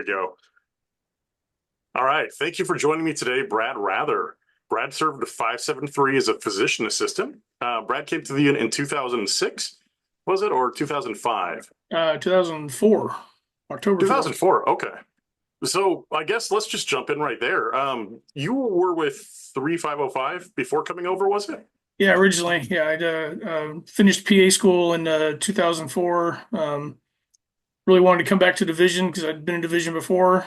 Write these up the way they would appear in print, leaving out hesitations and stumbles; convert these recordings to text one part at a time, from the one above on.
go. All right. Thank you for joining me today, Brad Rather. Brad served with 573 as a physician assistant. Brad came to the unit in 2006, was it, or 2005? 2004, October 2000. 2004. Okay. So I guess let's just jump in right there. You were with 3505 before coming over, was it? Yeah, originally, yeah, I finished PA school in 2004. Really wanted to come back to division because I'd been in division before.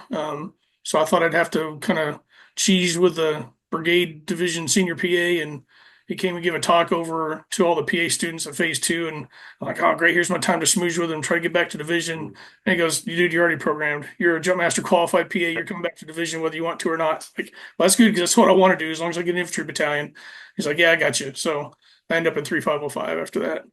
So I thought I'd have to kind of cheese with the Brigade Division senior PA, and he came and give a talk over to all the PA students at phase two. And I'm like, oh, great, here's my time to smooch with him, try to get back to division. And he goes, dude, you're already programmed. You're a jump master qualified PA. You're coming back to division whether you want to or not. Like, well, that's good because that's what I want to do as long as I get an infantry battalion. He's like, yeah, I got you. So I end up in 3505 after that.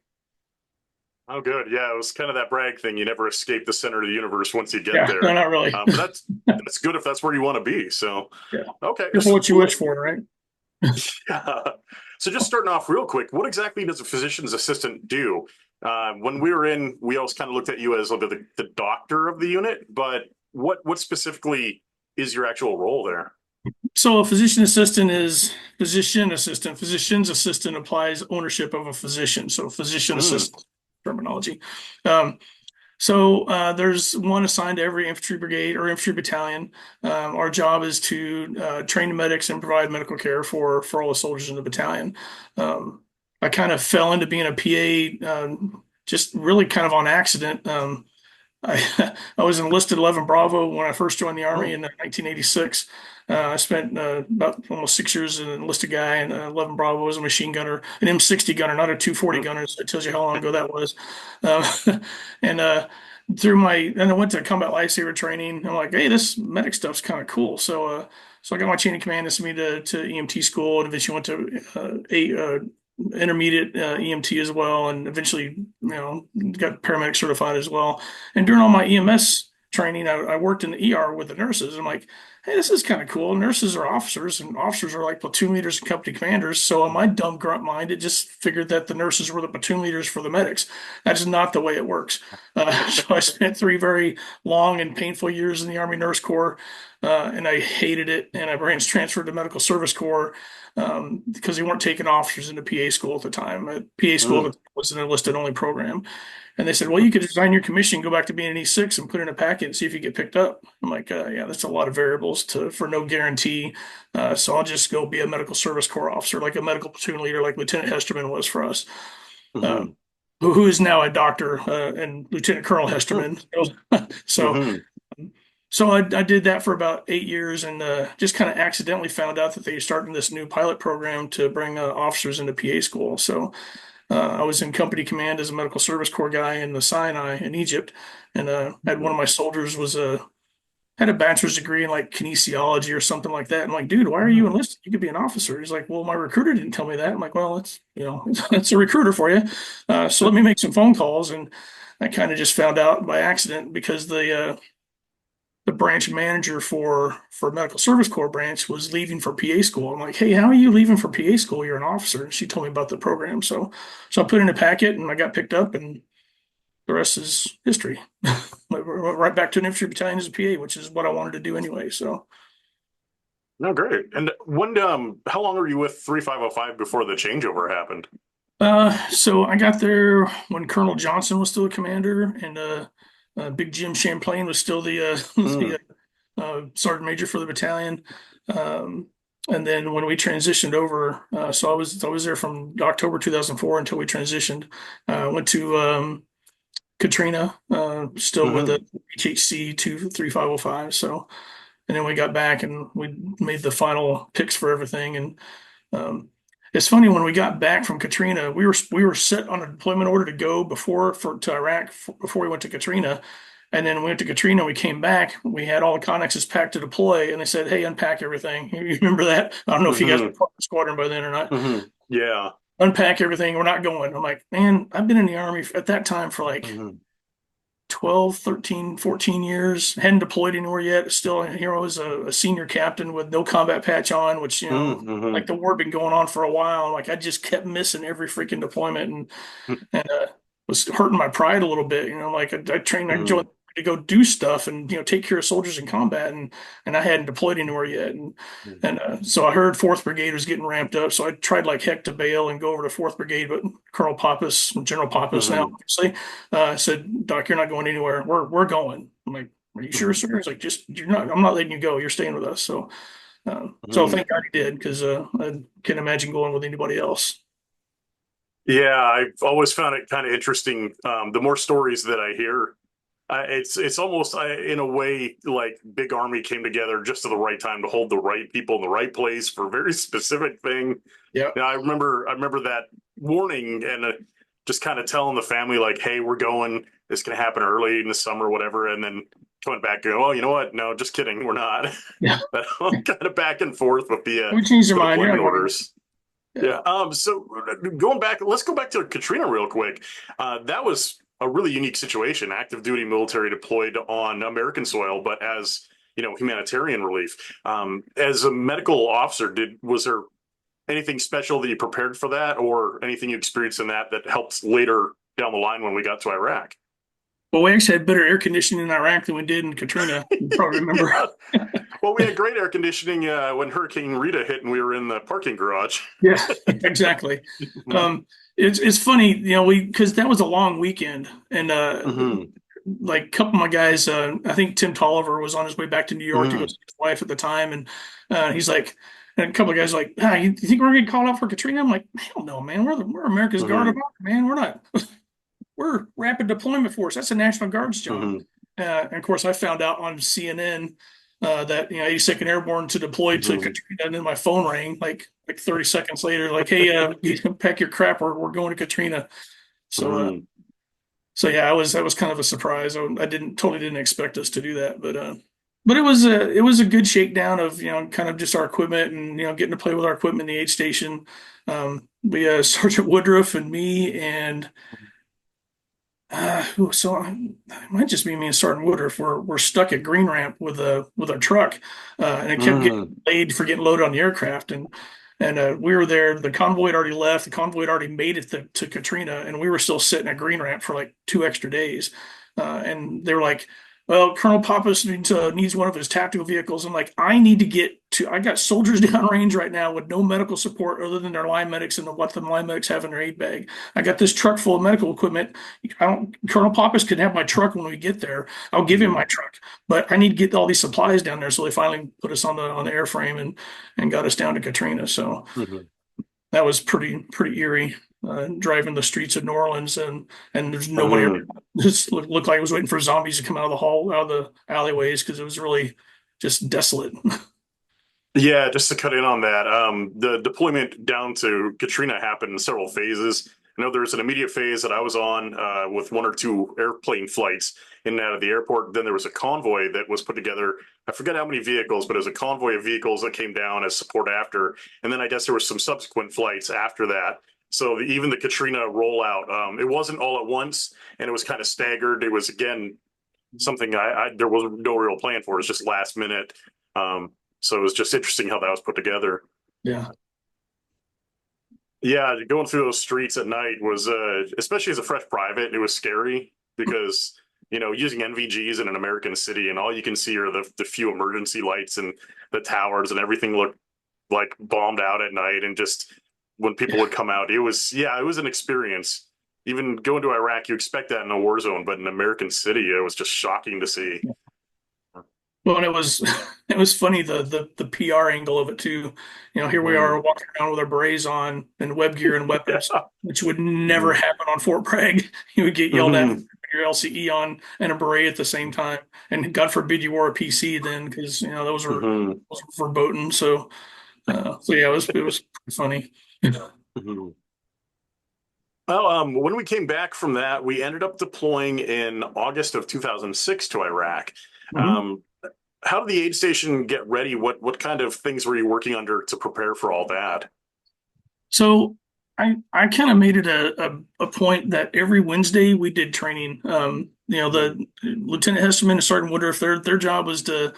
Oh, good. Yeah, it was kind of that brag thing. You never escape the center of the universe once you get Yeah, there. no, not really. But that's good if that's where you want to be. So, Yeah. okay. Careful what you wish for, right? Yeah. So just starting off real quick, what exactly does a physician's assistant do? When we were in, we always kind of looked at you as the doctor of the unit, but what specifically is your actual role there? So a physician assistant is physician assistant. Physician's assistant applies ownership of a physician. So physician assistant terminology. There's one assigned to every infantry brigade or infantry battalion. Our job is to train the medics and provide medical care for all the soldiers in the battalion. I kind of fell into being a PA just really kind of on accident. I was enlisted 11 Bravo when I first joined the Army in 1986. I spent about almost 6 years as an enlisted guy, and 11 Bravo was a machine gunner, an M60 gunner, not a 240 gunner. So it tells you how long ago that was. And I went to combat lifesaver training. I'm like, hey, this medic stuff's kind of cool. So I got my chain of command, and sent me to EMT school, and eventually went to intermediate EMT as well, and eventually, got paramedic certified as well. And during all my EMS training, I worked in the ER with the nurses. I'm like, hey, this is kind of cool. Nurses are officers, and officers are like platoon leaders and company commanders. So in my dumb grunt mind, it just figured that the nurses were the platoon leaders for the medics. That is not the way it works. So I spent 3 very long and painful years in the Army Nurse Corps, and I hated it. And I transferred to Medical Service Corps because they weren't taking officers into PA school at the time. PA school was an enlisted only program. And they said, well, you could design your commission, go back to being an E6 and put in a packet and see if you get picked up. I'm like, yeah, that's a lot of variables for no guarantee. So I'll just go be a medical service corps officer, like a medical platoon leader, like Lieutenant Hesterman was for us, who is now a doctor and Lieutenant Colonel Hesterman. So I did that for about 8 years, and just kind of accidentally found out that they started this new pilot program to bring officers into PA school. So I was in company command as a medical service corps guy in the Sinai in Egypt, and had one of my soldiers had a bachelor's degree in like kinesiology or something like that. I'm like, dude, why are you enlisted? You could be an officer. He's like, well, my recruiter didn't tell me that. I'm like, well, it's it's a recruiter for you. So let me make some phone calls, and I kind of just found out by accident because the branch manager for medical service corps branch was leaving for PA school. I'm like, hey, how are you leaving for PA school? You're an officer. And she told me about the program. So I put in a packet and I got picked up, and the rest is history. Right back to an infantry battalion as a PA, which is what I wanted to do anyway. So. No, great. And how long were you with 3505 before the changeover happened? So I got there when Colonel Johnson was still a commander, and Big Jim Champlain was still the sergeant major for the battalion. And then when we transitioned over, so I was there from October 2004 until we transitioned. Went to Katrina, still with the HHC 23505. So, and then we got back and we made the final picks for everything. And it's funny, when we got back from Katrina, we were set on a deployment order to go to Iraq before we went to Katrina. And then we went to Katrina, we came back, we had all the connexes packed to deploy, and they said, hey, unpack everything. You remember that? I don't know if you guys were part of the squadron by then or not. Yeah. Unpack everything, we're not going. I'm like, man, I've been in the Army at that time for like 12, 13, 14 years. Hadn't deployed anywhere yet. Still here I was a senior captain with no combat patch on, which, like the war had been going on for a while. Like I just kept missing every freaking deployment, and was hurting my pride a little bit. Like I trained, I joined to go do stuff and take care of soldiers in combat, and I hadn't deployed anywhere yet, and so I heard Fourth Brigade was getting ramped up, so I tried like heck to bail and go over to Fourth Brigade, but Colonel Pappas, General Pappas now, Mhm. obviously, said, "Doc, you're not going anywhere. We're going." I'm like, "Are you sure, sir?" He's like, "Just you're not. I'm not letting you go. You're staying with us." So Mhm. thank God he did, because I can't imagine going with anybody else. Yeah, I've always found it kind of interesting. The more stories that I hear, it's almost in a way like Big Army came together just at the right time to hold the right people in the right place for a very specific thing. Yeah. Yeah, I remember that warning and just kind of telling the family like, "Hey, we're going. It's going to happen early in the summer, whatever," and then coming back and go, "Oh, you know what? No, just kidding. We're not." Yeah. But kind of back and forth with We changed their the mind. You're deployment not going. orders. Yeah. Yeah. So going back, let's go back to Katrina real quick. That was a really unique situation. Active duty military deployed on American soil, but as humanitarian relief. As a medical officer, was there anything special that you prepared for that, or anything you experienced in that helped later down the line when we got to Iraq? Well, we actually had better air conditioning in Iraq than we did in Katrina. You probably remember. Yeah. Well, we had great air conditioning when Hurricane Rita hit and we were in the parking garage. Yeah, exactly. It's funny, because that was a long weekend, and Hmm. like a couple of my guys, I think Tim Tolliver was on his way back to New York to go Hmm. see his wife at the time, and he's like, and a couple of guys are like, you think we're gonna get called out for Katrina? I'm like, hell no, man. We're America's Guard of Hmm. Honor, man. We're not. We're Rapid Deployment Force. That's a National Guard's job. Hmm. And of course, I found out on CNN that 82nd Airborne to deploy to Hmm. Katrina, and then my phone rang like 30 seconds later, like, "Hey, you can pack your crap. We're going to Katrina." So Hmm. yeah, that was kind of a surprise. I didn't expect us to do that, but it was a good shakedown of kind of just our equipment, and getting to play with our equipment in the aid station. We Sergeant Woodruff and me and it might just be me and Sergeant Woodruff. We're stuck at Green Ramp with our truck, and it kept getting Hmm. delayed for getting loaded on the aircraft, and we were there. The convoy had already left. The convoy had already made it to Katrina, and we were still sitting at Green Ramp for like 2 extra days. And they were like, "Well, Colonel Pappas needs one of his tactical vehicles." I'm like, "I need to get to. I got soldiers downrange right now with no medical support other than their line medics and what the line medics have in their aid bag. I got this truck full of medical equipment. I don't. Colonel Pappas can have my truck when we get there. I'll give him Hmm. my truck, but I need to get all these supplies down there." So they finally put us on the airframe and got us down to Katrina. So Hmm. that was pretty eerie. Driving the streets of New Orleans, and there's nobody. Hmm. Just looked like I was waiting for zombies to come out of out of the alleyways, because it was really just desolate. Yeah, just to cut in on that, the deployment down to Katrina happened in several phases. I know there was an immediate phase that I was on with one or two airplane flights in and out of the airport. Then there was a convoy that was put together. I forget how many vehicles, but it was a convoy of vehicles that came down as support after. And then I guess there was some subsequent flights after that. So even the Katrina rollout, it wasn't all at once, and it was kind of staggered. It was again something there was no real plan for. It was just last minute. So it was just interesting how that was put together. Yeah. Yeah, going through those streets at night was, especially as a fresh private, it was scary because using NVGs in an American city and all you can see are the few emergency lights and the towers and everything looked like bombed out at night. And just when people would come out, it was an experience. Even going to Iraq, you expect that in a war zone, but in an American city, it was just shocking to see. Well, and it was it was funny, the PR angle of it too. Here we are Mhm. walking around with our berets on and web gear and weapons, Yeah. which would never Mhm. happen on Fort Bragg. You would get yelled at for Mhm. your LCE on and a beret at the same time, and God forbid you wore a PC then, because Mhm. those were verboten. So yeah, it was pretty funny. Mhm. Well, when we came back from that, we ended up deploying in August of 2006 to Iraq. Mhm. Um, how did the aid station get ready? What kind of things were you working under to prepare for all that? So I kind of made it a point that every Wednesday we did training. Mhm. The Lieutenant Hesterman and Sergeant Woodruff, their job was to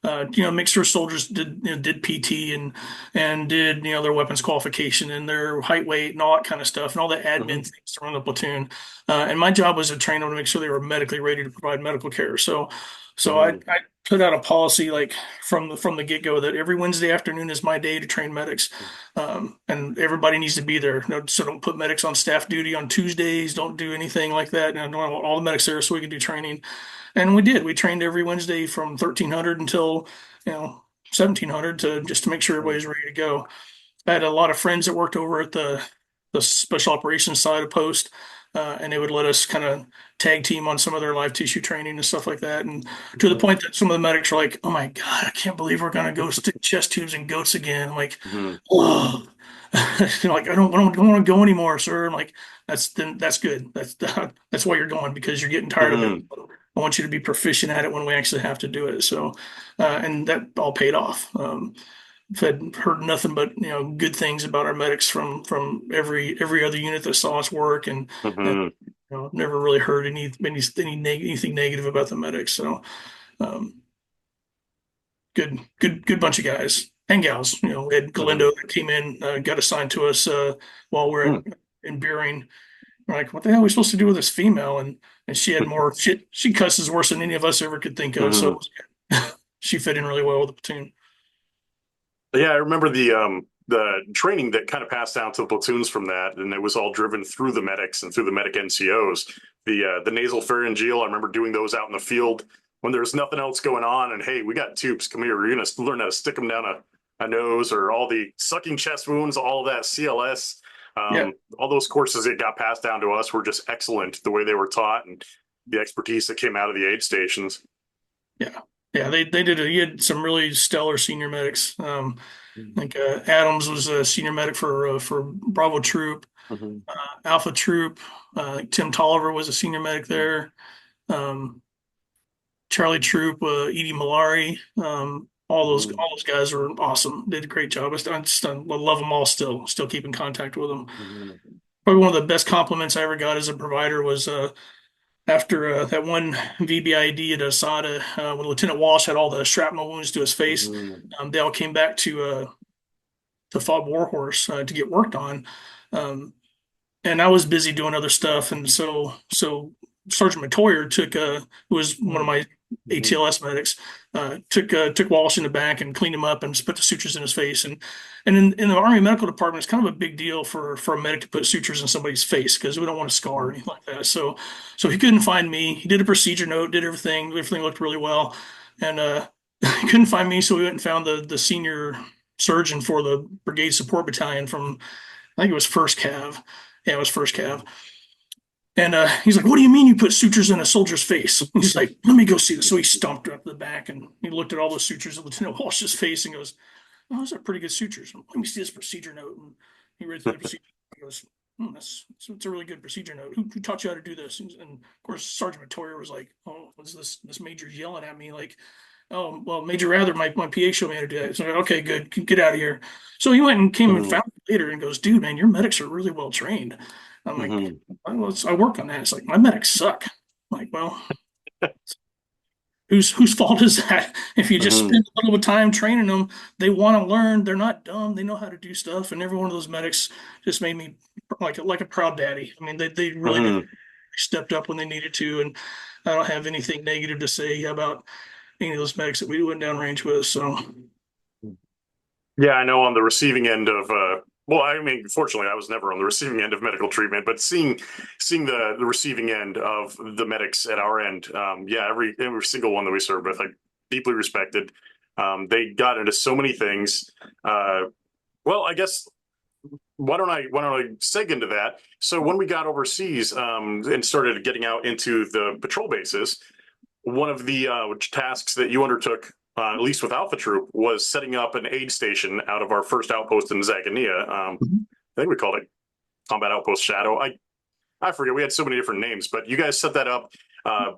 make sure soldiers did PT and did their weapons qualification and their height, weight, and all that kind of stuff, and all the admin Mhm. things to run the platoon. And my job was to train them to make sure they were medically ready to provide medical care. So I, Mhm. I put out a policy like from the get-go that every Wednesday afternoon is my day to train medics, and everybody needs to be there. So don't put medics on staff duty on Tuesdays. Don't do anything like that. And I want all the medics there so we can do training. And we did. We trained every Wednesday from 1300 until 1700 to just to make sure everybody's ready to go. I had a lot of friends that worked over at the special operations side of post, and they would let us kind of tag team on some of their live tissue training and stuff like that. And to the Mhm. point that some of the medics are like, "Oh my God, I can't believe we're gonna go stick chest tubes and goats again." I'm like, Mhm. oh, like I don't want to go anymore, sir. I'm like, that's good. That's why you're going because you're getting tired of it. Mhm. I want you to be proficient at it when we actually have to do it. So, and that all paid off. I've had heard nothing but good things about our medics from every other unit that saw us work, and Mhm. never really heard anything negative about the medics. So um, good bunch of guys and gals. We had Mhm. Galindo that came in, got assigned to us while we're Mhm. in Beering. We're like, what the hell are we supposed to do with this female? And she had more shit. She cusses worse than any of us ever could think of. Mhm. So she fit in really well with the platoon. Yeah, I remember the training that kind of passed down to the platoons from that, and it was all driven through the medics and through the medic NCOs. The nasal pharyngeal, I remember doing those out in the field when there's nothing else going on, and hey, we got tubes. Come here, we're gonna learn how to stick them down a nose, or all the sucking chest wounds, all of that CLS. Yeah, All those courses that got passed down to us were just excellent. The way they were taught and the expertise that came out of the aid stations. yeah, yeah. They did it. He had some really stellar senior medics. Like Adams was a senior medic for Bravo Troop, Mhm. Alpha Troop. Tim Tolliver was a senior medic there. Um, Charlie Troop, Edie Malari. Mhm. All those guys were awesome. Did a great job. I love them all still. Still keep in contact with them. Mhm. Probably one of the best compliments I ever got as a provider was after that one VBID at Asada when Lieutenant Walsh had all the shrapnel wounds to his face. Mhm. They all came back to Fob Warhorse to get worked on. Um, and I was busy doing other stuff, and so Sergeant McToyer who was one of my Mhm. ATLS medics, took Walsh in the back and cleaned him up and put the sutures in his face. And in the Army Medical Department, it's kind of a big deal for a medic to put sutures in somebody's face because we don't want to scar or anything like that. So he couldn't find me. He did a procedure note, did everything. Everything looked really well, and he couldn't find me. So we went and found the senior surgeon for the Brigade Support Battalion from I think it was First Cav. Yeah, it was First Cav. And he's like, "What do you mean you put sutures in a soldier's face?" He's like, "Let me go see this." So he stomped up the back and he looked at all the sutures of Lieutenant Walsh's face and goes, "Oh, those are pretty good sutures. Let me see this procedure note." And he read through the procedure. He goes, "That's a really good procedure note. Who taught you how to do this?" And of course, Sergeant Matoyer was like, "Oh, what's this major's yelling at me like." Oh, well, Major Rather, my PA showed me how to do that. So, okay, good. Get out of here. So he went and came and Mhm. found me later and goes, dude, man, your medics are really well trained. I'm like, Mhm. I work on that. It's like, my medics suck. I'm like, well, whose fault is that? If you just Mhm. spend a little bit of time training them, they want to learn. They're not dumb. They know how to do stuff. And every one of those medics just made me like a proud daddy. I mean, they really did Mhm. stepped up when they needed to. And I don't have anything negative to say about any of those medics that we went downrange with. So, Yeah, I know on the receiving end of well, I mean, fortunately, I was never on the receiving end of medical treatment, but seeing the receiving end of the medics at our end, yeah, every single one that we served with, I deeply respected. They got into so many things. Uh, well, I guess why don't I seg into that? So when we got overseas and started getting out into the patrol bases, one of the tasks that you undertook, at least with Alpha Troop, was setting up an aid station out of our first outpost in Zagania. I think we called it Combat Outpost Shadow. I forget. We had so many different names, but you guys set that up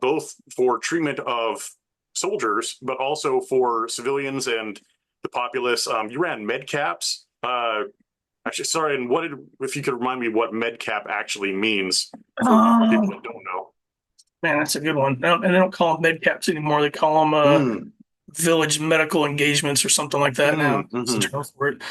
both for treatment of soldiers, but also for civilians and the populace. You ran med caps. Actually, sorry. And if you could remind me what med cap actually means for people oh that don't know? man, that's a good one. And they don't call them med caps anymore. They call them Hmm. village medical engagements or something like that now. It's a Mm-hmm. term for it.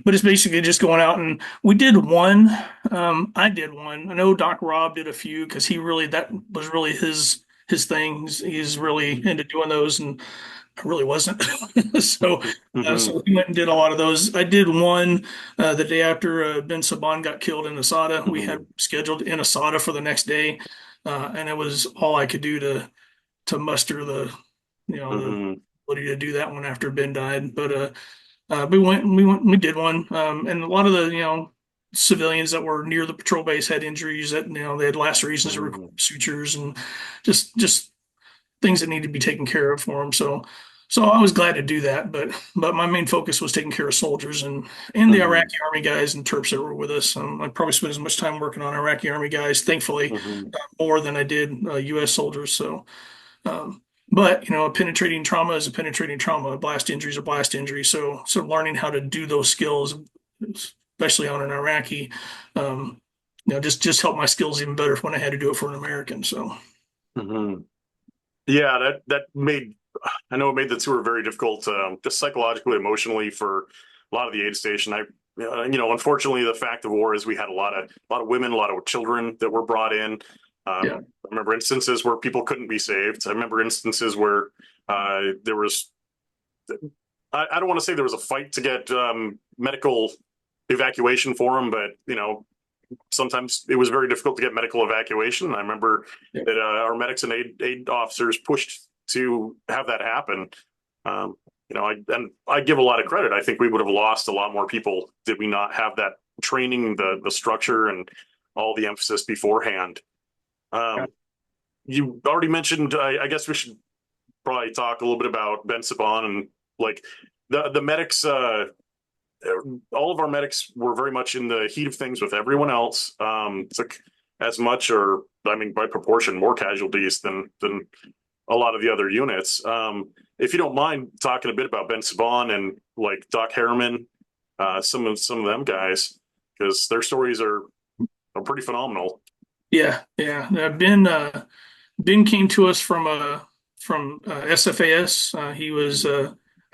But it's basically just going out, and we did one. I did one. I know Doc Rob did a few because he really, that was really his thing. He's really into doing those, and I really wasn't. So Mm-hmm. so we went and did a lot of those. I did one the day after Ben Saban got killed in Asada. We Mm-hmm. had scheduled in Asada for the next day, and it was all I could do to muster the Mm-hmm. ability to do that one after Ben died. But we did one, and a lot of the civilians that were near the patrol base had injuries that they had lacerations or Mm-hmm. sutures and just things that need to be taken care of for them. So I was glad to do that, but my main focus was taking care of soldiers and the Mm-hmm. Iraqi army guys and Terps that were with us. I probably spent as much time working on Iraqi army guys, thankfully, Mm-hmm. more than I did U.S. soldiers. So, um, but a penetrating trauma is a penetrating trauma. A blast injury is a blast injury. So learning how to do those skills, especially on an Iraqi, just helped my skills even better when I had to do it for an American. So. Mm-hmm. Yeah, that made I know it made the tour very difficult, just psychologically, emotionally for a lot of the aid station. Unfortunately, the fact of war is we had a lot of women, a lot of children that were brought in. Yeah. I remember instances where people couldn't be saved. I remember instances where there was I don't want to say there was a fight to get medical evacuation for them, but sometimes it was very difficult to get medical evacuation. I remember Yeah. that our medics and aid officers pushed to have that happen. Um, I give a lot of credit. I think we would have lost a lot more people did we not have that training, the structure, and all the emphasis beforehand. Yeah. Um, you already mentioned. I guess we should probably talk a little bit about Ben Saban and like the medics. All of our medics were very much in the heat of things with everyone else. Took as much, or I mean, by proportion, more casualties than a lot of the other units. If you don't mind talking a bit about Ben Saban and like Doc Harriman, some of them guys, because their stories are pretty phenomenal. Yeah, yeah. Ben came to us from SFAS. He was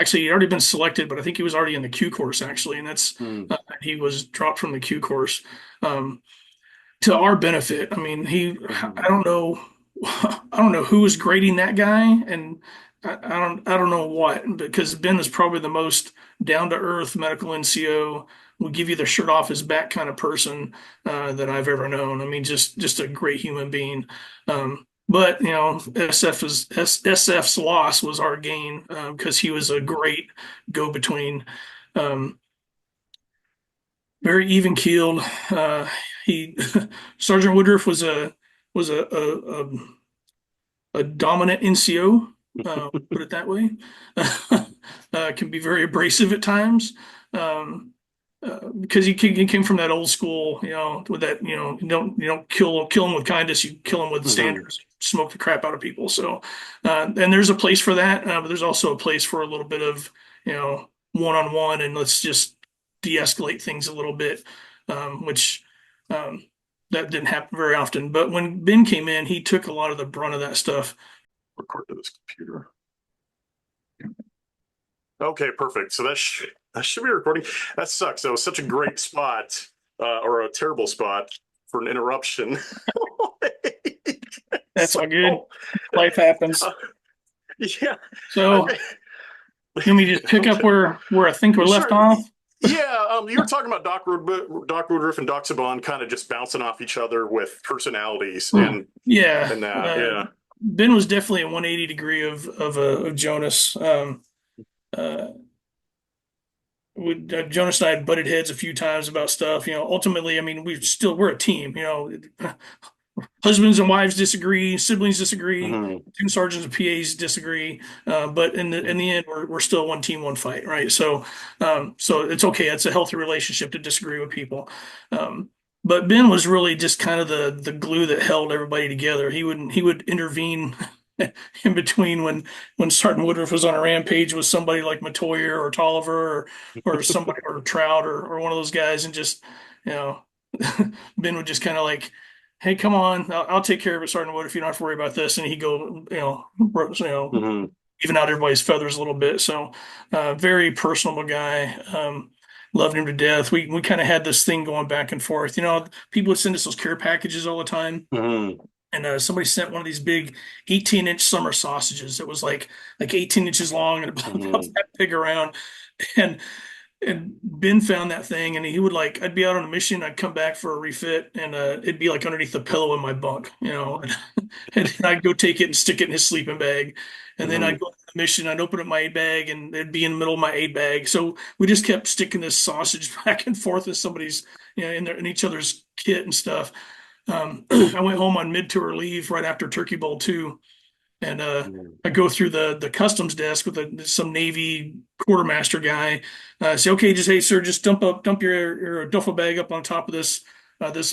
actually he'd already been selected, but I think he was already in the Q course actually, and that's Mm, he was dropped from the Q course. Um, to our benefit, I mean, mhm, I don't know, I don't know who was grading that guy, and I don't know what, because Ben is probably the most down to earth medical NCO. Will give you the shirt off his back kind of person that I've ever known. I mean, just a great human being. But SF's loss was our gain because he was a great go between. Um, very even keeled. He Sergeant Woodruff was a dominant NCO. Put it that way. Can be very abrasive at times. Because he came from that old school, with that, you don't kill them with kindness, you kill them with mhm, standards, smoke the crap out of people. So, and there's a place for that, but there's also a place for a little bit of, one on one, and let's just de-escalate things a little bit, which um, that didn't happen very often. But when Ben came in, he took a lot of the brunt of that stuff. record to this computer. Okay, perfect. So that should be recording. That sucks. That was such a great spot, or a terrible spot for an interruption. That's all good. So, Life happens. uh, yeah, I So, mean, let me just pick up okay, where I think we're left sure. off. Yeah, you were talking about Doc Woodruff and Doc Saban kind of just bouncing off each other with personalities Hmm. Yeah, and that. Yeah. Ben was definitely a 180 degree of Jonas. Uh, Jonas and I had butted heads a few times about stuff. Ultimately, I mean, we're a team. Husbands and wives disagree, siblings disagree, Hmm. platoon sergeants and PAs disagree, but in the end, we're still one team, one fight, right? So it's okay. It's a healthy relationship to disagree with people. Um, but Ben was really just kind of the glue that held everybody together. He would intervene in between when Sergeant Woodruff was on a rampage with somebody like Matoyer or Tolliver or somebody or Trout or one of those guys, and just you know Ben would just kind of like, hey, come on, I'll take care of it, Sergeant Wood, if you don't have to worry about this. And he'd go, Hmm. even out everybody's feathers a little bit. So, very personable guy. Loved him to death. We kind of had this thing going back and forth. People would send us those care packages all the time. Mhm. And somebody sent one of these big 18-inch summer sausages. It was like 18 inches long and about Mhm. that big around. And and Ben found that thing, and he would I'd be out on a mission, I'd come back for a refit, and it'd be like underneath the pillow in my bunk, and I'd go take it and stick it in his sleeping bag, and then I'd Mhm. go on the mission, I'd open up my aid bag, and it'd be in the middle of my aid bag. So we just kept sticking this sausage back and forth in somebody's, in each other's kit and stuff. I went home on mid-tour leave right after Turkey Bowl 2, and Mhm. I go through the customs desk with some Navy quartermaster guy. Say, okay, hey sir, just dump your duffel bag up on top of this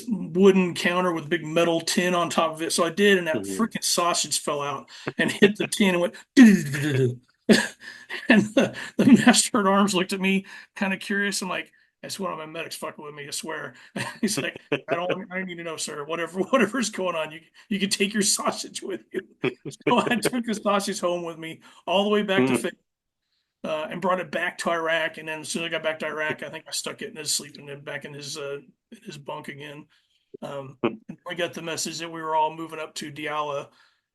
wooden counter with a big metal tin on top of it. So I did, and that Mhm. freaking sausage fell out and hit the tin and went. And the master at arms looked at me, kind of curious. I'm like, that's one of my medics fucking with me, I swear. He's like, I don't need to know, sir. Whatever's going on, you can take your sausage with you. So I took the sausage home with me all the way back to Mhm. Fayette, and brought it back to Iraq. And then as soon as I got back to Iraq, I think I stuck it in his sleeping and back in his bunk again. And I got the message that we were all moving up to Diyala,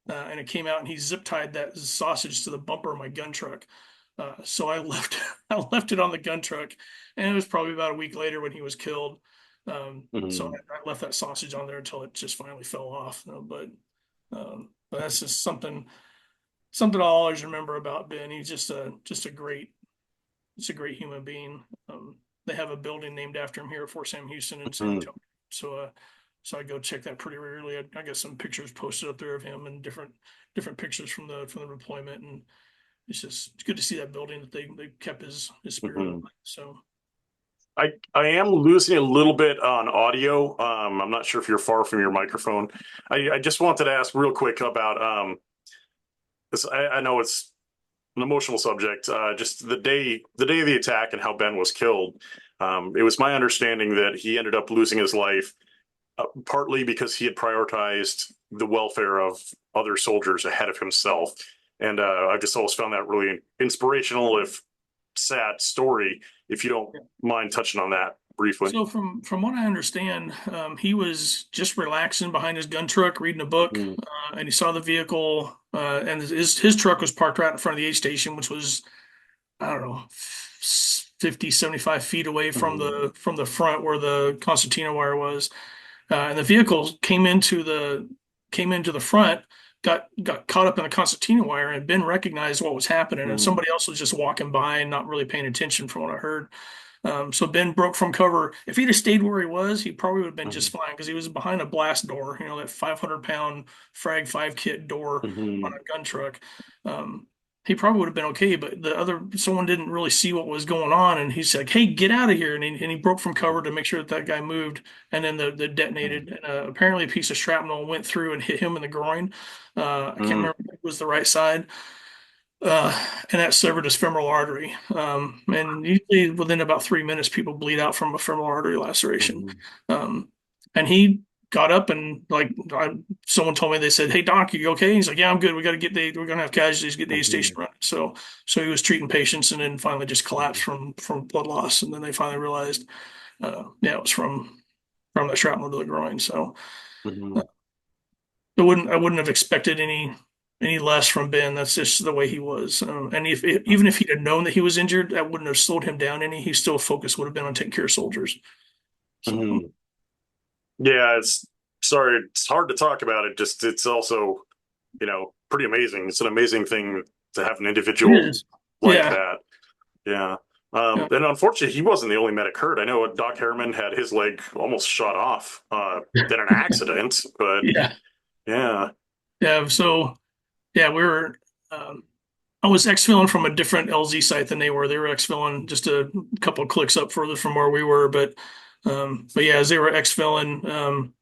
and it came out, and he zip tied that sausage to the bumper of my gun truck. So I left I left it on the gun truck, and it was probably about a week later when he was killed. So Mhm. I left that sausage on there until it just finally fell off. But that's just something I'll always remember about Ben. He's just a great human being. They have a building named after him here at Fort Sam Houston in San Mhm. Antonio. So I go check that pretty regularly. I got some pictures posted up there of him and different pictures from the deployment, and it's good to see that building that they kept his spirit alive. Mhm. So I am losing a little bit on audio. I'm not sure if you're far from your microphone. I just wanted to ask real quick about this. I know it's an emotional subject. Just the day of the attack and how Ben was killed. It was my understanding that he ended up losing his life partly because he had prioritized the welfare of other soldiers ahead of himself. And I just always found that really inspirational, if sad story. If you don't mind touching on that briefly. So from what I understand, he was just relaxing behind his gun truck, reading a book, Mm-hmm. and he saw the vehicle, and his truck was parked right in front of the aid station, which was, I don't know, 50, 75 feet away from Mm-hmm. the front where the concertina wire was. And the vehicle came into the front, got caught up in the concertina wire, and Ben recognized what was happening, and Mm-hmm. somebody else was just walking by and not really paying attention from what I heard. So Ben broke from cover. If he'd have stayed where he was, he probably would have been just fine because he was behind a blast door, that 500-pound frag 5 kit door on Mm-hmm. a gun truck. Um, he probably would have been okay, but someone didn't really see what was going on, and he's like, "Hey, get out of here!" And he broke from cover to make sure that guy moved, and then the detonated. And apparently, a piece of shrapnel went through and hit him in the groin. I can't Mm-hmm. remember if it was the right side, and that severed his femoral artery. And usually within about 3 minutes, people bleed out from a femoral artery laceration. Mm-hmm. Um, and he got up and someone told me, they said, "Hey doc, you okay?" He's like, "Yeah, I'm good. We're gonna have casualties. Get the aid Mm-hmm. station running." So he was treating patients and then finally just collapsed from blood loss. And then they finally realized, yeah, it was from the shrapnel to the groin. So Mm-hmm. I wouldn't have expected any less from Ben. That's just the way he was. And even if he'd have known that he was injured, that wouldn't have slowed him down any. His still focus would have been on taking care of soldiers. So Mm-hmm. Yeah, it's sorry, it's hard to talk about it. Just it's also, pretty amazing. It's an amazing thing to have an it individual is. like Yeah. that. Yeah. Yeah. And unfortunately, he wasn't the only medic hurt. I know Doc Harriman had his leg almost shot off in an accident, but Yeah. yeah. Yeah. So yeah, um, I was exfilling from a different LZ site than they were. They were exfilling just a couple of clicks up further from where we were. But yeah, as they were exfilling,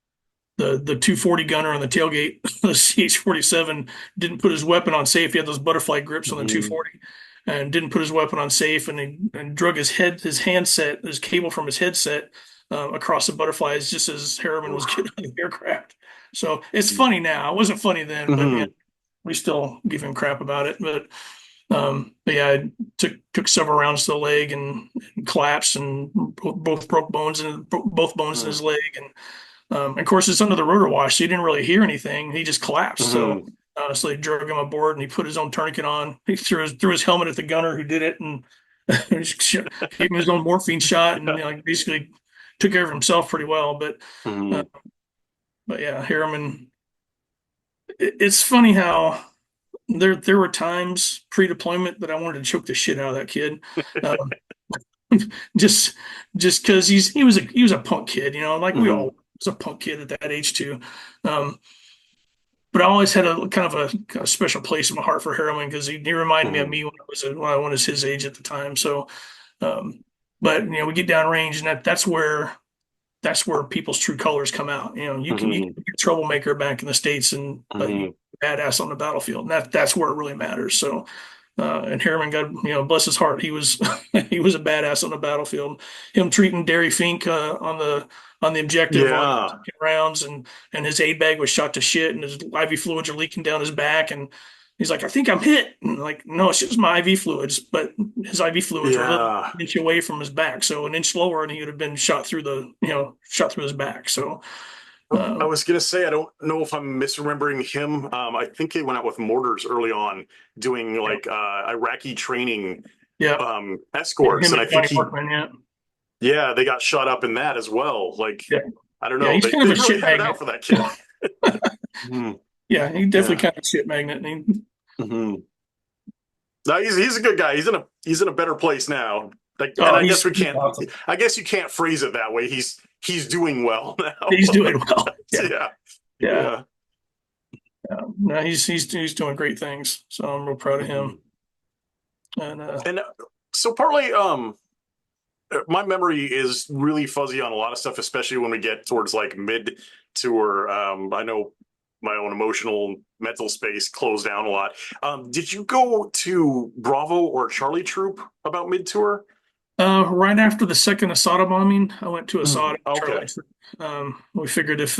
the 240 gunner on the tailgate, the CH-47, didn't put his weapon on safe. He had those butterfly grips on the Mhm. 240, and didn't put his weapon on safe, and drug his handset, his cable from his headset, across the butterflies just as Harriman was getting on the aircraft. So it's funny now. It wasn't funny then, but yeah, Mhm. we still give him crap about it. But But yeah, I took several rounds to the leg and collapsed and both broke bones and both bones in Mm-hmm. his leg. And of course, it's under the rotor wash, so he didn't really hear anything. He just collapsed. So Mm-hmm. honestly, drug him aboard and he put his own tourniquet on. He threw his helmet at the gunner who did it and gave him his own morphine shot and basically took care of himself pretty well. Uh, but yeah, Harriman. It's funny how there were times pre-deployment that I wanted to choke the shit out of that kid. Um, just because he was a punk kid, like we Mm-hmm. all was a punk kid at that age too. Um, but I always had a kind of a special place in my heart for Harriman because he reminded me of Mm-hmm. me when I was his age at the time. So, um, but we get down range and that's where people's true colors come out. You can Mm-hmm. be a troublemaker back in the States but you Mm-hmm. badass on the battlefield. And that's where it really matters. So and Harriman, God, bless his heart, he was he was a badass on the battlefield. Him treating Derry Fink on the objective on Yeah. rounds, and his aid bag was shot to shit, and his IV fluids are leaking down his back, and he's like, I think I'm hit. And like, no, it's just my IV fluids, but his IV fluids were literally Yeah. an inch away from his back, so an inch lower, and he would have been shot through his back. So. I Uh, was gonna say I don't know if I'm misremembering him. I think he went out with mortars early on, doing yeah, like Iraqi training yeah, yeah, escorts, him and I and think Johnny Workman, yeah, yeah, they got shot up in that as well. Like yeah, I don't yeah. know, He's they kind of they a really shit had it out magnet. for that kid. Mhm. Yeah, he definitely Yeah. kind of a shit magnet. Hmm. No, he's a good guy. He's in a better place now. Like, and Oh, I guess we he's can't. awesome. I guess you can't phrase it that way. He's doing well now. He's doing well. Yeah, Yeah. yeah. Yeah. No, he's doing great things. So I'm real proud of him. Mhm. And And so partly, my memory is really fuzzy on a lot of stuff, especially when we get towards like mid tour. I know my own emotional mental space closed down a lot. Did you go to Bravo or Charlie Troop about mid tour? right after the second Asada bombing, I went to Asada, Charlie. Okay. We figured if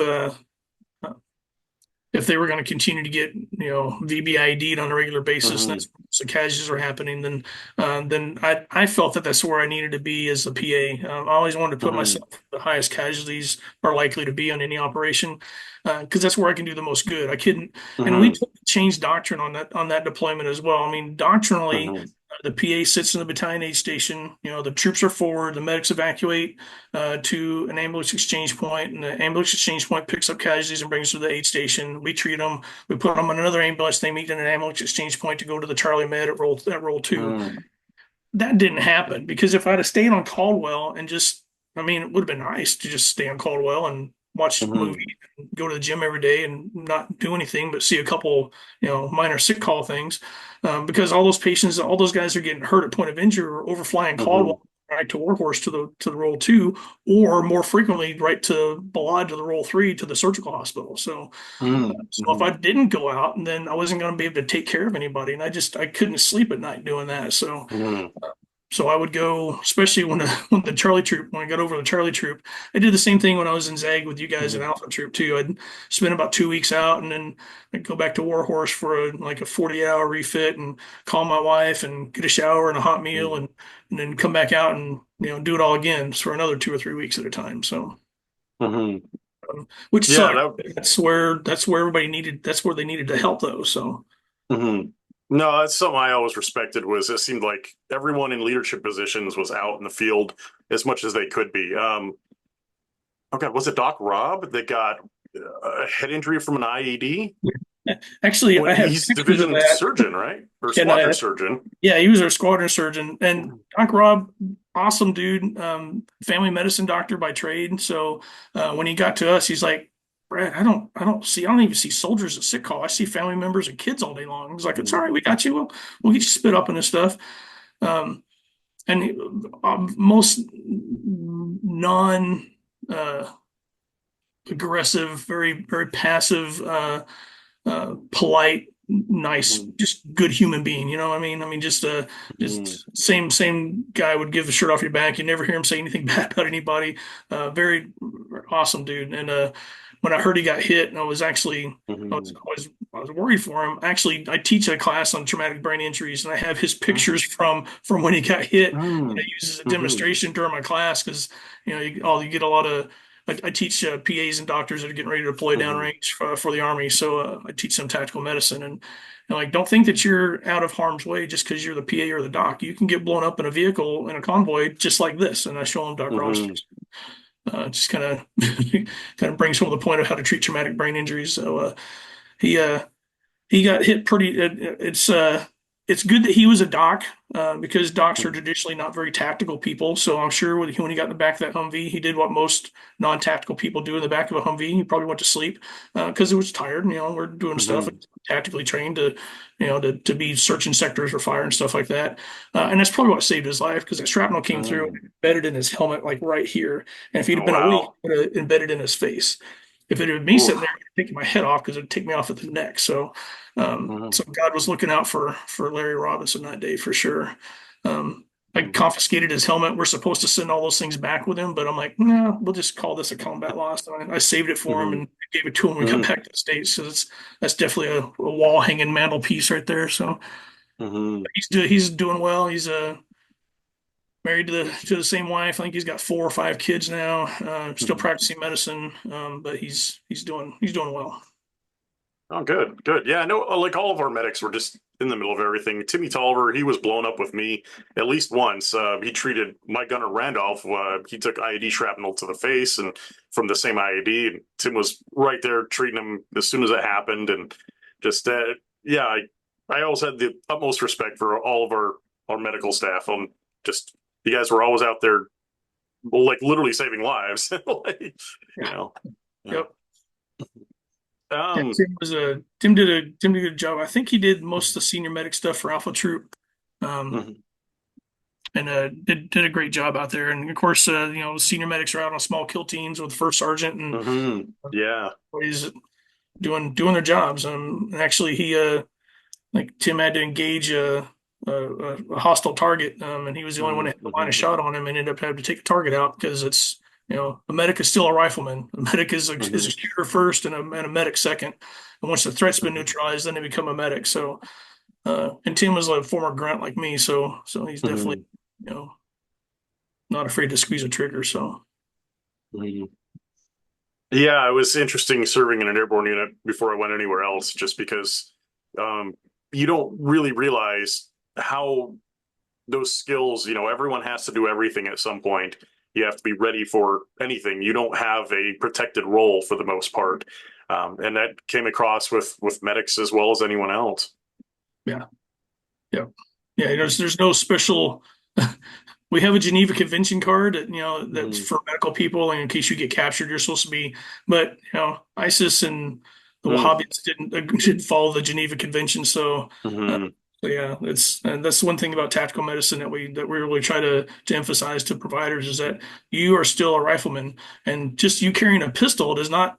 they were going to continue to get VBID'd on a regular basis, and Hmm. that's so casualties were happening, then I felt that that's where I needed to be as a PA. I always wanted to put Hmm. myself the highest casualties are likely to be on any operation because that's where I can do the most good. I couldn't, and we Hmm. changed doctrine on that deployment as well. I mean, doctrinally. Hmm. The PA sits in the battalion aid station. The troops are forward. The medics evacuate to an ambulance exchange point, and the ambulance exchange point picks up casualties and brings them to the aid station. We treat them. We put them on another ambulance. They meet in an ambulance exchange point to go to the Charlie Med at roll two. Hmm. That didn't happen because if I'd have stayed on Caldwell and I mean, it would have been nice to just stay on Caldwell and watch movies, Hmm. and go to the gym every day and not do anything but see a couple, minor sick call things, because all those patients, all those guys are getting hurt at point of injury or overflying Hmm. Caldwell right to Warhorse to the roll two, or more frequently right to Balad to the roll three to the surgical hospital. So, so if Hmm. I didn't go out, and then I wasn't going to be able to take care of anybody, and I couldn't sleep at night doing that. Hmm. So I would go, especially when the Charlie Troop, when I got over the Charlie Troop, I did the same thing when I was in ZAG with you guys in Hmm. Alpha Troop too. I'd spend about 2 weeks out, and then I'd go back to Warhorse for like a 40-hour refit, and call my wife and get a shower and a hot meal, and then come back out and do it all again for another 2 or 3 weeks at a time. So, Hmm. which Yeah. sucked. That's where everybody needed. That's where they needed the help though. So. Hmm. No, that's something I always respected. Was it seemed like everyone in leadership positions was out in the field as much as they could be. Okay, was it Doc Rob that got a head injury from an IED? Actually, When I have he's pictures of division that, surgeon, right? Or and squadron surgeon. yeah, he was our squadron surgeon, and Doc Rob, awesome dude, family medicine doctor by trade. So when he got to us, he's like, Brad, I don't even see soldiers at sick call. I see family members and kids all day long. He's like, it's all right, we got you. We'll get you spit up and this stuff. Um, and most non uh, aggressive, very very passive, polite, nice, Mhm. just good human being. You know what I mean? I mean, just same guy would give the shirt off your back. You never hear him say anything bad about anybody. Very awesome dude. And when I heard he got hit, and I was actually Hmm. I was worried for him. Actually, I teach a class on traumatic brain injuries, and I have his Hmm. pictures from when he got hit that I Hmm. use as a Hmm. demonstration during my class because you get a lot of I teach PAs and doctors that are getting ready to deploy Hmm. downrange for the Army. So I teach them tactical medicine, and like don't think that you're out of harm's way just because you're the PA or the doc. You can get blown up in a vehicle in a convoy just like this. And I show them Doc Hmm. rosters. Just kind of kind of brings home the point of how to treat traumatic brain injuries. So he uh, he got hit pretty. It's good that he was a doc because docs are traditionally not very tactical people. So I'm sure when he got in the back of that Humvee, he did what most non-tactical people do in the back of a Humvee. He probably went to sleep because it was tired. We're doing stuff Hmm. tactically trained to be searching sectors for fire and stuff like that. And that's probably what saved his life because that shrapnel came through Hmm. and embedded in his helmet, like right here. And if he'd have Oh, been awake, wow. it would have embedded in his face. If it had been me Oof. sitting there, taking my head off because it'd take me off at the neck. Hmm. So God was looking out for Larry Robinson that day for sure. I Hmm. confiscated his helmet. We're supposed to send all those things back with him, but I'm like, no, we'll just call this a combat loss. And I saved it for him Hmm. and gave it to him when we got Hmm. back to the States. So that's definitely a wall hanging mantelpiece right there. So Hmm. he's doing well. He's married to the same wife. I think he's got 4 or 5 kids now. Still Hmm. practicing medicine, but he's doing well. Oh, good, good. Yeah, no, like all of our medics were just in the middle of everything. Timmy Tolliver, he was blown up with me at least once. He treated my gunner Randolph. He took IED shrapnel to the face, and from the same IED, and Tim was right there treating him as soon as it happened. And just, yeah, I always had the utmost respect for all of our medical staff. Just you guys were always out there, like literally saving lives. Like, you Yeah. know, yeah. Yep. Yeah, Um. Tim did a good job. I think he did most of the senior medic stuff for Alpha Troop, um, Mhm. and did a great job out there. And of course, senior medics are out on small kill teams with first sergeant and Hmm. Yeah. he's doing their jobs. And actually, he like Tim had to engage a hostile target, and he was the only one that had the line of Mm-hmm. shot on him, and ended up having to take the target out because it's a medic is still a rifleman. A medic is a Hmm. shooter first, and a medic second. And once the threat's been Hmm. neutralized, then they become a medic. So, and Tim was a former grunt like me, so he's definitely Hmm. you know not afraid to squeeze a trigger. So Hmm. Yeah, it was interesting serving in an airborne unit before I went anywhere else, just because um, you don't really realize how those skills, everyone has to do everything at some point. You have to be ready for anything. You don't have a protected role for the most part. And that came across with medics as well as anyone else. yeah, yeah, yeah. There's no special. We have a Geneva Convention card that that's Mm-hmm. for medical people, and in case you get captured, you're supposed to be. But ISIS and the Wahhabis didn't follow the Geneva Convention, uh, Mm-hmm. so yeah, that's one thing about tactical medicine that we really try to emphasize to providers is that you are still a rifleman, and just you carrying a pistol does not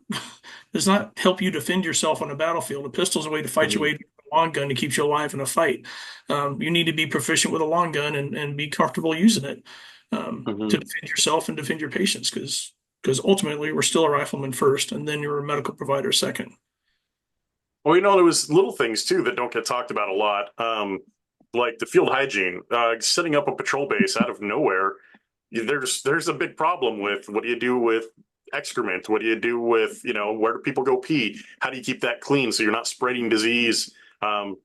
help you defend yourself on a battlefield. A pistol is a way to fight your Mm-hmm. way to a long gun to keep you alive in a fight. You need to be proficient with a long gun and be comfortable using it to Mm-hmm. defend yourself and defend your patients because ultimately we're still a rifleman first and then you're a medical provider second. Well, there was little things too that don't get talked about a lot, like the field hygiene, setting up a patrol base out of nowhere. There's a big problem with what do you do with excrement? What do you do with where do people go pee? How do you keep that clean so you're not spreading disease? Um,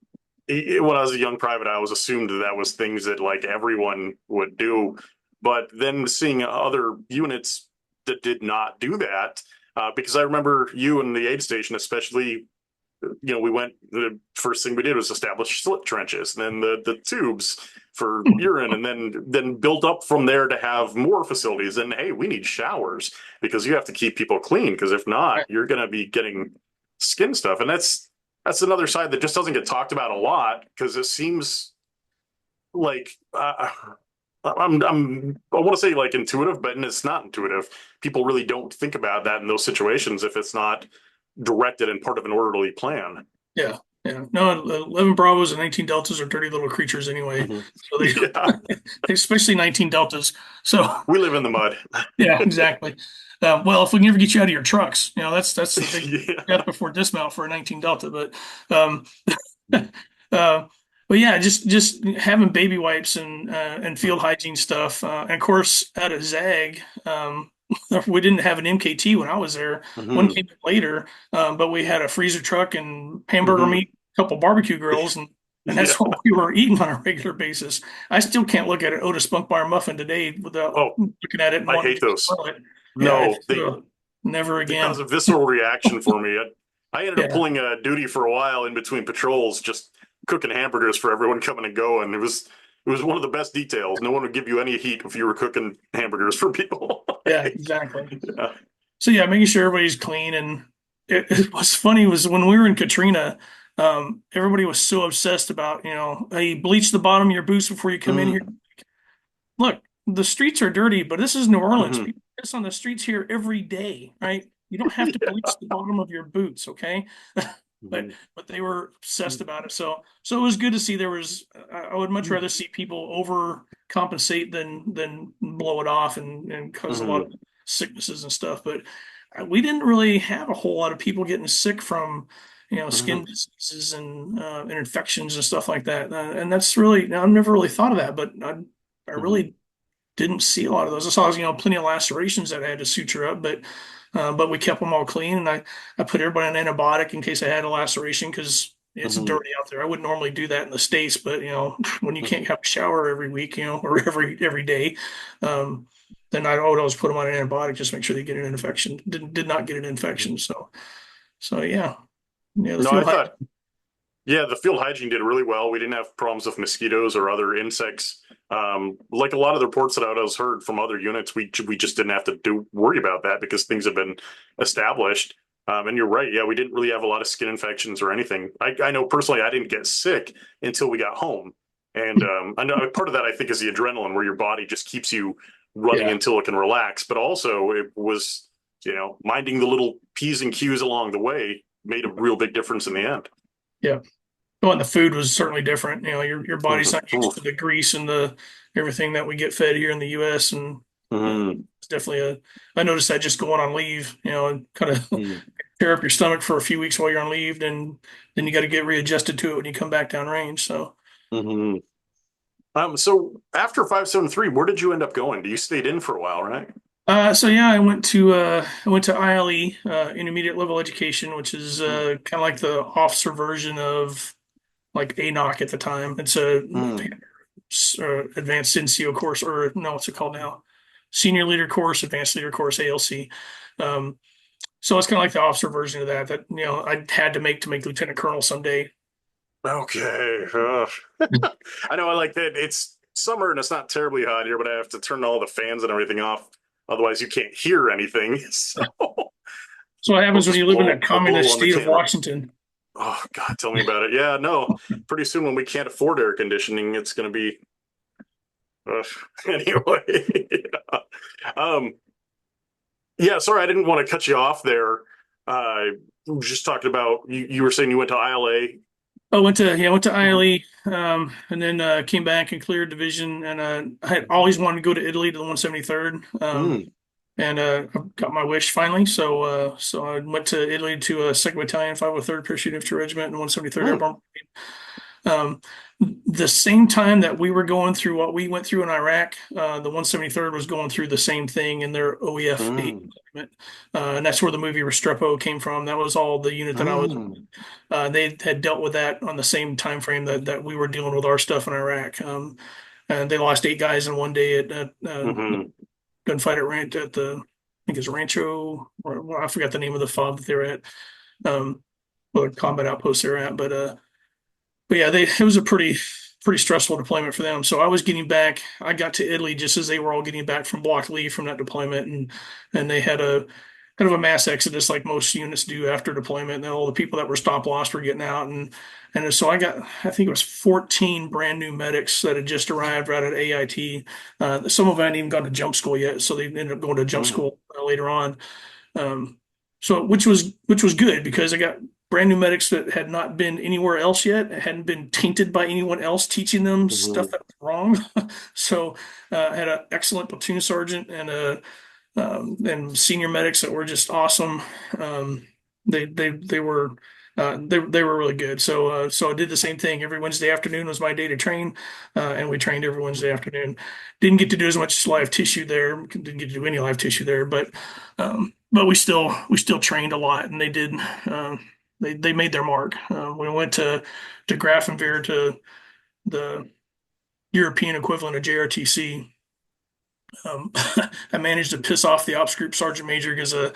when I was a young private, I always assumed that was things that like everyone would do, but then seeing other units that did not do that. Because I remember you and the aid station, especially we went, the first thing we did was establish slit trenches, and then the tubes for urine, and then built up from there to have more facilities. And hey, we need showers because you have to keep people clean, because if not, Right. you're going to be getting skin stuff. And that's another side that just doesn't get talked about a lot, because it seems like I want to say like intuitive, but it's not intuitive. People really don't think about that in those situations if it's not directed and part of an orderly plan. Yeah. Yeah, no, 11 Bravos and 19 Deltas are dirty little creatures anyway. Mhm. So they, Yeah, especially 19 Deltas. So we live in the mud. yeah, exactly. Well, if we can ever get you out of your trucks, that's the big Yeah. death before dismount for a 19 Delta. Um, uh, but yeah, just having baby wipes and field hygiene stuff. And of course, at a ZAG, we didn't have an MKT when I was there. One Hmm. came in later, but we had a freezer truck and hamburger Hmm. meat, a couple barbecue grills, and Yeah. that's what we were eating on a regular basis. I still can't look at an Otis Spunkmeyer muffin today without Oh, looking at it and I wanting hate to those. smell it. Yeah, No, never they again. cause a visceral reaction for me. I ended up Yeah, pulling a duty for a while in between patrols, just cooking hamburgers for everyone coming and going. It was one of the best details. No one would give you any heat if you were cooking hamburgers for people. yeah, exactly. Yeah. So yeah, making sure everybody's clean. And what's funny was when we were in Katrina, everybody was so obsessed about, hey, bleach the bottom of your boots before you come in here. Mm-hmm. Look, the streets are dirty, but this is New Orleans. Mm-hmm. People piss on the streets here every day, right? You don't have to bleach the bottom of your boots, okay? but Mm-hmm. but they were obsessed about it. So it was good to see there was. I would much rather see people overcompensate than blow it off and cause a lot Mm-hmm. of sicknesses and stuff. But we didn't really have a whole lot of people getting sick from Mm-hmm. skin diseases and infections and stuff like that. And that's really I've never really thought of that, but I Mm-hmm. really didn't see a lot of those. I saw, plenty of lacerations that I had to suture up, but we kept them all clean, and I put everybody on antibiotic in case I had a laceration because it's Mm-hmm. dirty out there. I wouldn't normally do that in the States, but when you can't have a shower every week, or every day, um, then I would always put them on an antibiotic just to make sure they get an infection. Did not get an Mm-hmm. infection, so yeah, the No, I field thought, yeah, the field hygiene did really well. We didn't have problems with mosquitoes or other insects. Like a lot of the reports that I was heard from other units, we just didn't have to worry about that because things have been established. And you're right, yeah, we didn't really have a lot of skin infections or anything. I know personally, I didn't get sick until we got home, and I know part of that I think is the adrenaline, where your body just keeps you running yeah, until it can relax. But also, it was minding the little p's and q's along the way made a real big difference in the end. yeah. Well, and the food was certainly different. Your body's not Mm-hmm. used to the grease and the everything that we get fed here in the U.S. And Mm-hmm. it's definitely I noticed that just going on leave, and kind of tear up your stomach for a few weeks while you're on leave, and then you got to get readjusted to it when you come back down range. So, Mm-hmm. So after 573, where did you end up going? You stayed in for a while, right? so yeah, I went to ILE, intermediate level education, which is kind of like the officer version of like ANOC at the time. It's a Mm-hmm. advanced NCO course, or no, what's it called now? Senior leader course, advanced leader course, ALC. Um, so it's kind of like the officer version of that I had to make lieutenant colonel someday. Okay. I know I like that. It's summer and it's not terribly hot here, but I have to turn all the fans and everything off. Otherwise, you can't hear anything. So So what I'll happens when you just live in the I'll blow communist on the state of camera. Washington? Oh God, tell me about it. Yeah, no. Pretty soon when we can't afford air conditioning, it's going to be uh, anyway. Yeah. Um, yeah, sorry, I didn't want to cut you off there. We were just talking about you were saying you went to ILA. I went to Mhm. ILE, and then came back and cleared division, and I had always wanted to go to Italy to the 173rd. Mm. And I got my wish finally. So I went to Italy to a Second Battalion, 503rd Parachute Infantry Regiment, and 173rd Mm. Airborne. Um, the same time that we were going through what we went through in Iraq, the 173rd was going through the same thing in their OEF 8 Mm. regiment. And that's where the movie Restrepo came from. That was all the unit that I was. Mm. They had dealt with that on the same time frame that we were dealing with our stuff in Iraq. And they lost 8 guys in one day at Mm-hmm. gunfight at the I think it's Rancho, or well, I forgot the name of the fob that they were at, well, the combat outpost they were at, but yeah, it was a pretty stressful deployment for them. So I was getting back. I got to Italy just as they were all getting back from block leave from that deployment, and they had a kind of a mass exodus like most units do after deployment. And all the people that were stop lost were getting out, and so I think it was 14 brand new medics that had just arrived right at AIT. Some of them hadn't even gone to jump school yet, so they ended up going to jump Mm. school later on. Um, so which was good because I got brand new medics that had not been anywhere else yet, hadn't been tainted by anyone else teaching them stuff Mhm. that was wrong. So had an excellent platoon sergeant and senior medics that were just awesome. They were they were really good. So I did the same thing. Every Wednesday afternoon was my day to train, and we trained every Wednesday afternoon. Didn't get to do as much live tissue there. Didn't get to do any live tissue there, but we still trained a lot, and they did. They made their mark. We went to Grafenwehr, to the European equivalent of JRTC. I managed to piss off the ops group sergeant major because I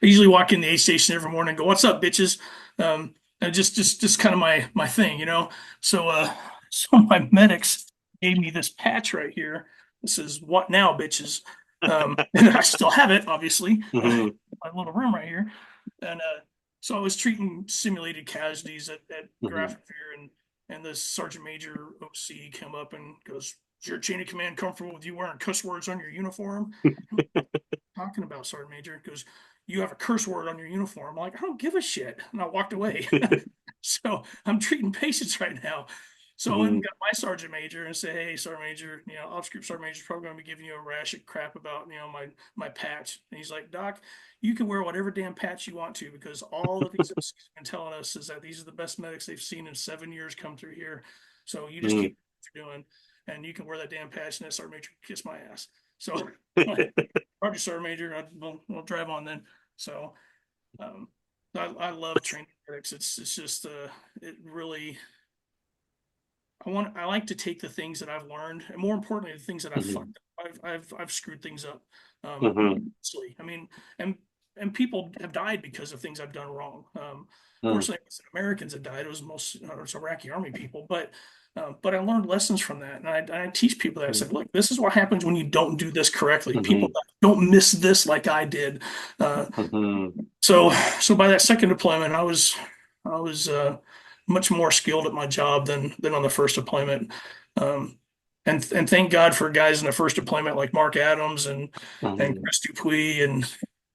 usually walk in the aid station every morning and go, "What's up, bitches?" And just kind of my thing, you know. So so my medics gave me this patch right here. This is "What now, bitches?" And I still have it, obviously, Mhm. my little room right here. And so I was treating simulated casualties at Mhm. Graphic Fear, and this sergeant major OC came up and goes, "Is your chain of command comfortable with you wearing cuss words on your uniform?" Talking about, Sergeant Major? He goes, "You have a curse word on your uniform." I'm like, "I don't give a shit." And I walked away. So I'm treating patients right now. So I went and Mhm. got my sergeant major and say, "Hey, sergeant major, ops group sergeant major is probably going to be giving you a rash of crap about, my patch." And he's like, "Doc, you can wear whatever damn patch you want to, because all that these OCs have been telling us is that these are the best medics they've seen in 7 years come through here. So you just keep Mhm. what you're doing, and you can wear that damn patch, and that sergeant major can kiss my ass." So Roger, Sergeant Major. We'll drive on then. So um, I love training medics. It's just it really, I like to take the things that I've learned, and more importantly, the things that I've Mhm. fucked up. I've screwed things up. Mhm. I mean, and and people have died because of things I've done wrong. Mhm. Fortunately, it wasn't Americans that died. It was it's Iraqi army people. But I learned lessons from that, and I teach people that. I said, "Look, this is what happens when you don't do this correctly. People Mhm. don't miss this like I did." Uh, Mhm. so so by that second deployment, I was much more skilled at my job than on the first deployment. Um, and thank God for guys in the first deployment like Mark Adams and Mhm. Chris Dupuis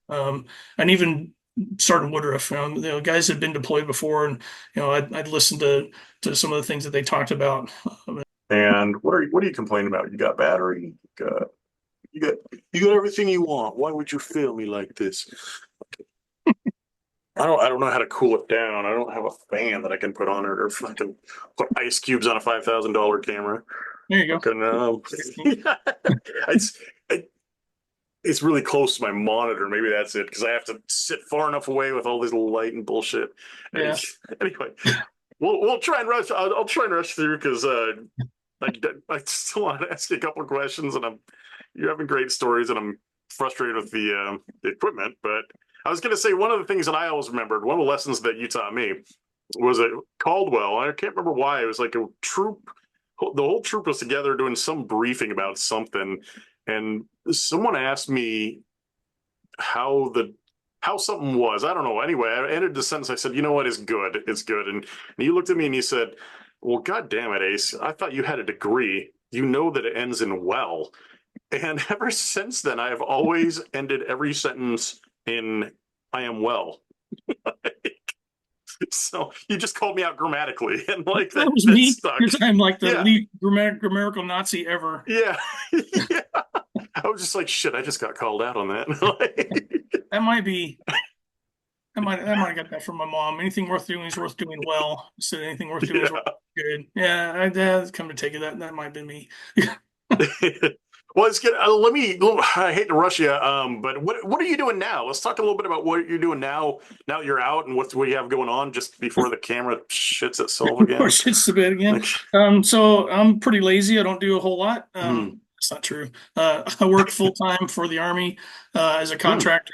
and even Sergeant Woodruff. Guys that had been deployed before, and I'd listen to some of the things that they talked about. And what are you complaining about? You got battery. You got you got everything you want. Why would you fail me like this? I don't know how to cool it down. I don't have a fan that I can put on it, or fucking put ice cubes on a $5,000 camera. There you Fucking go. it's it's really close to my monitor. Maybe that's it, because I have to sit far enough away with all this light and bullshit. Yeah. Anyway, we'll try and rush. I'll try and rush through, because I, I still want to ask you a couple of questions, and you're having great stories, and I'm frustrated with the equipment. But I was going to say, one of the things that I always remembered, one of the lessons that you taught me, was at Caldwell. I can't remember why. It was like a troop. The whole troop was together doing some briefing about something, and someone asked me how the how something was. I don't know. Anyway, I ended the sentence. I said, "You know what? It's good. It's good." And you looked at me and you said, "Well, God damn it, Ace! I thought you had a degree. You know that it ends in well." And ever since then, I have always ended every sentence in "I am well." So you just called me out grammatically, and like That was that me, stuck. because I'm like the Yeah, least grammatical Nazi ever. yeah, yeah. I was just like, shit. I just got called out on that. That might be. I might have got that from my mom. Anything worth doing is worth doing well. Said anything worth doing is worth Yeah. doing good. Yeah, come to take it, that might have been me. Well, it's good. Let me. I hate to rush you, but what are you doing now? Let's talk a little bit about what you're doing now. Now that you're out, and what you have going on just before the camera shits itself Or again. shits the bed again. Like, So I'm pretty lazy. I don't do a whole lot. hmm, That's not true. I work full time for the Army as a hmm, contractor,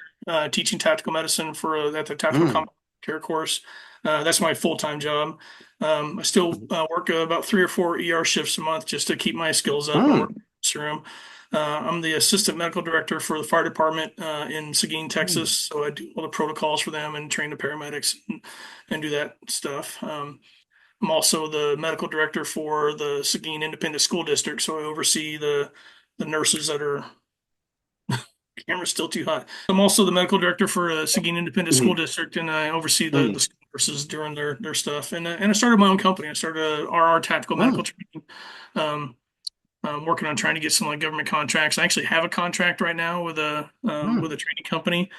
teaching tactical medicine for at the Tactical hmm, Combat Care course. That's my full time job. I still work about 3 or 4 shifts a month just to keep my skills up and work hmm, in the room. I'm the assistant medical director for the fire department in Seguin, Texas. hmm, So I do all the protocols for them and train the paramedics and do that stuff. I'm also the medical director for the Seguin Independent School District, so I oversee the nurses that are camera's still too hot. I'm also the medical director for Seguin Independent School hmm, District, and I oversee the hmm. school courses during their stuff. And I started my own company. I started a RR Tactical Medical Mm, Training. Um, I'm working on trying to get some like government contracts. I actually have a contract right now with mm, a training company.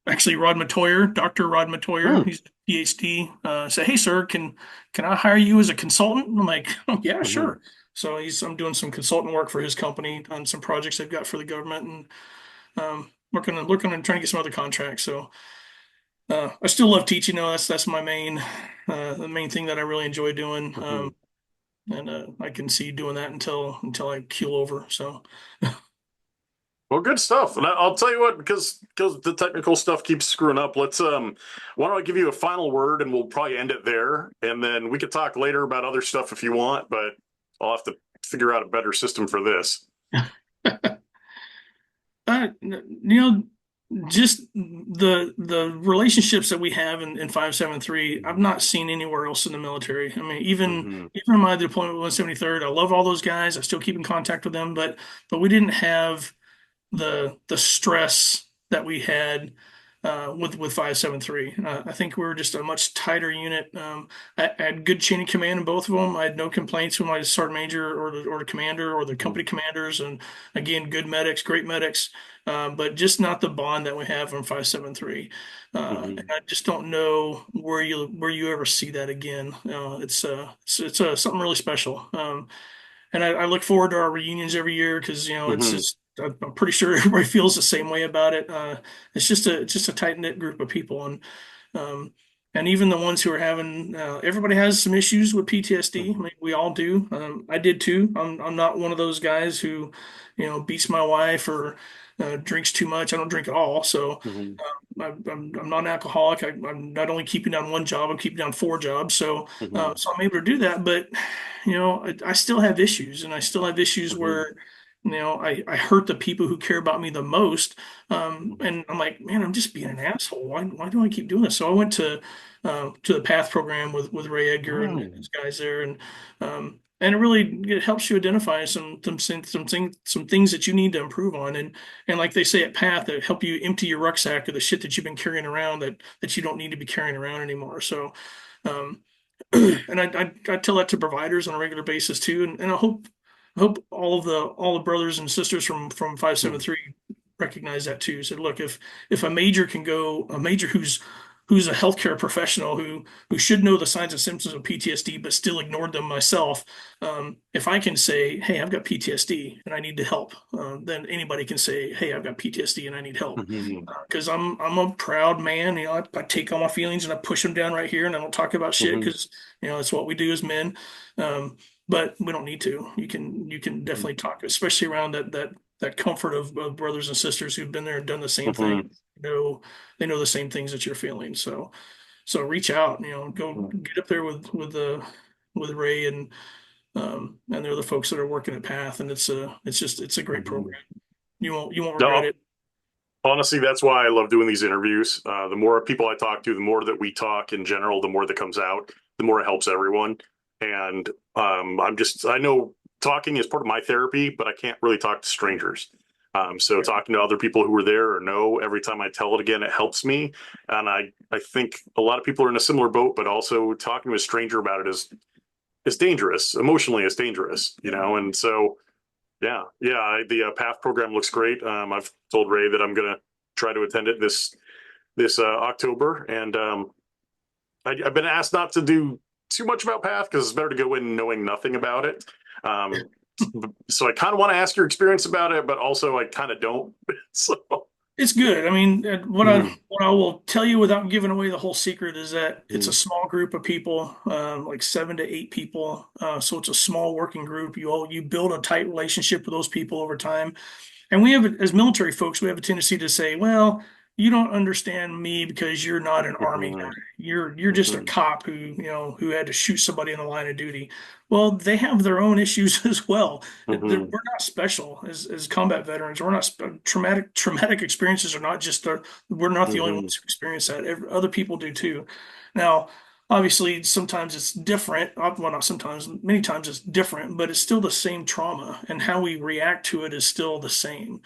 Actually, Rod Matoyer, Dr. Rod Matoyer, mm, he's a PhD. Said, "Hey, sir, can I hire you as a consultant?" And I'm like, "Oh, yeah, mhm. sure." So I'm doing some consultant work for his company on some projects they've got for the government, and working on trying to get some other contracts. So I still love teaching though. That's my main the main thing that I really enjoy doing. Mhm. And I can see doing that until I keel over. So Well, good stuff. And I'll tell you what, because the technical stuff keeps screwing up. Let's why don't I give you a final word, and we'll probably end it there, and then we could talk later about other stuff if you want. But I'll have to figure out a better system for this. just the relationships that we have in 573, I've not seen anywhere else in the military. I mean, Hmm. even in my deployment with 173rd, I love all those guys. I still keep in contact with them, but we didn't have the stress that we had with 573. I think we were just a much tighter unit. I had good chain of command in both of them. I had no complaints with my sergeant major or the commander or the Hmm. company commanders, and again, good medics, great medics, but just not the bond that we have from 573. And Hmm. I just don't know where you ever see that again. It's something really special. And I look forward to our reunions every year because it's Hmm. just I'm pretty sure everybody feels the same way about it. It's just a tight knit group of people, um, and even the ones who are having everybody has some issues with PTSD. I mean, we all do. I did too. I'm not one of those guys who beats my wife or drinks too much. I don't drink at all, so Hmm. I'm not an alcoholic. I'm not only keeping down one job, I'm keeping down four jobs. Hmm. So I'm able to do that. But I still have issues, and I still have issues Hmm. where I hurt the people who care about me the most. And I'm like, man, I'm just being an asshole. Why do I keep doing this? So I went to the PATH program with Ray Edgar and Hmm. his guys there, and it helps you identify some things that you need to improve on. And like they say at PATH, it help you empty your rucksack of the shit that you've been carrying around that you don't need to be carrying around anymore. So, um, and I tell that to providers on a regular basis too. And I hope all the brothers and sisters from Hmm. 573 recognize that too. Said, look, if a major who's a healthcare professional who should know the signs and symptoms of PTSD but still ignored them myself, if I can say, hey, I've got PTSD and I need to help, then anybody can say, hey, I've got PTSD and I need help. Hmm. Because I'm a proud man. I take all my feelings and I push them down right here, and I don't talk about shit Hmm. because it's what we do as men. Um, but we don't need to. You can definitely talk, especially around that comfort of brothers and sisters who've been there and done the same thing. Hmm. They know the same things that you're feeling. So reach out. Go get up there with Ray and they're the folks that are working at Path, and it's a great Hmm. program. You won't regret No, it. honestly, that's why I love doing these interviews. The more people I talk to, the more that we talk in general, the more that comes out, the more it helps everyone. And I know talking is part of my therapy, but I can't really talk to strangers. So talking to other people who were there or know every time I tell it again, it helps me. And I think a lot of people are in a similar boat, but also talking to a stranger about it is dangerous. Emotionally, it's dangerous, And so yeah, the PATH program looks great. I've told Ray that I'm gonna try to attend it this October, and I've been asked not to do too much about PATH because it's better to go in knowing nothing about it. Um, so I kind of want to ask your experience about it, but also I kind of don't. So, It's good. I mean, what I mm, what I will tell you without giving away the whole secret is that it's a mm, small group of people, like 7 to 8 people. So it's a small working group. You build a tight relationship with those people over time. And we have, as military folks, we have a tendency to say, well, you don't understand me because you're not an army guy. mm, You're just a mm, cop who had to shoot somebody in the line of duty. Well, they have their own issues as well. mm, We're not special as combat veterans. We're not traumatic experiences are not just we're not the only mm, ones who experience that. Other people do too. Now, obviously, sometimes it's different. Well, not sometimes, many times it's different, but it's still the same trauma, and how we react to it is still the same.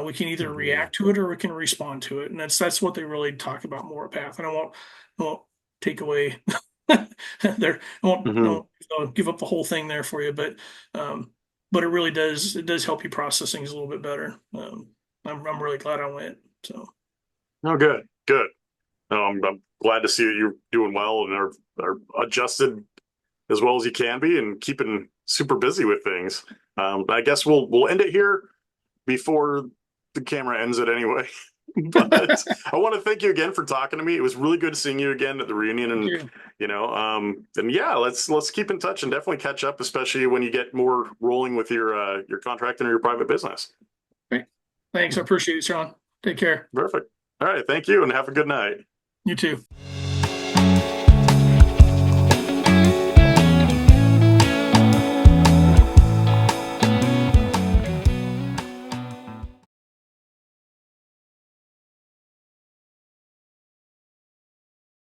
We can either mm, react to it or we can respond to it, and that's what they really talk about more at Path. And I won't take away their, won't give up the whole thing there for you, but it really does, it does help you process things a little bit better. I'm really glad I went. So. Oh, good, good. I'm glad to see that you're doing well and are adjusted as well as you can be and keeping super busy with things. I guess we'll end it here before the camera ends it anyway. But I want to thank you again for talking to me. It was really good seeing you again at the reunion, and and yeah, let's keep in touch and definitely catch up, especially when you get more rolling with your contract and your private business. Great. Thanks. I appreciate it, Sean. Take care. Perfect. All right. Thank you and have a good night. You too.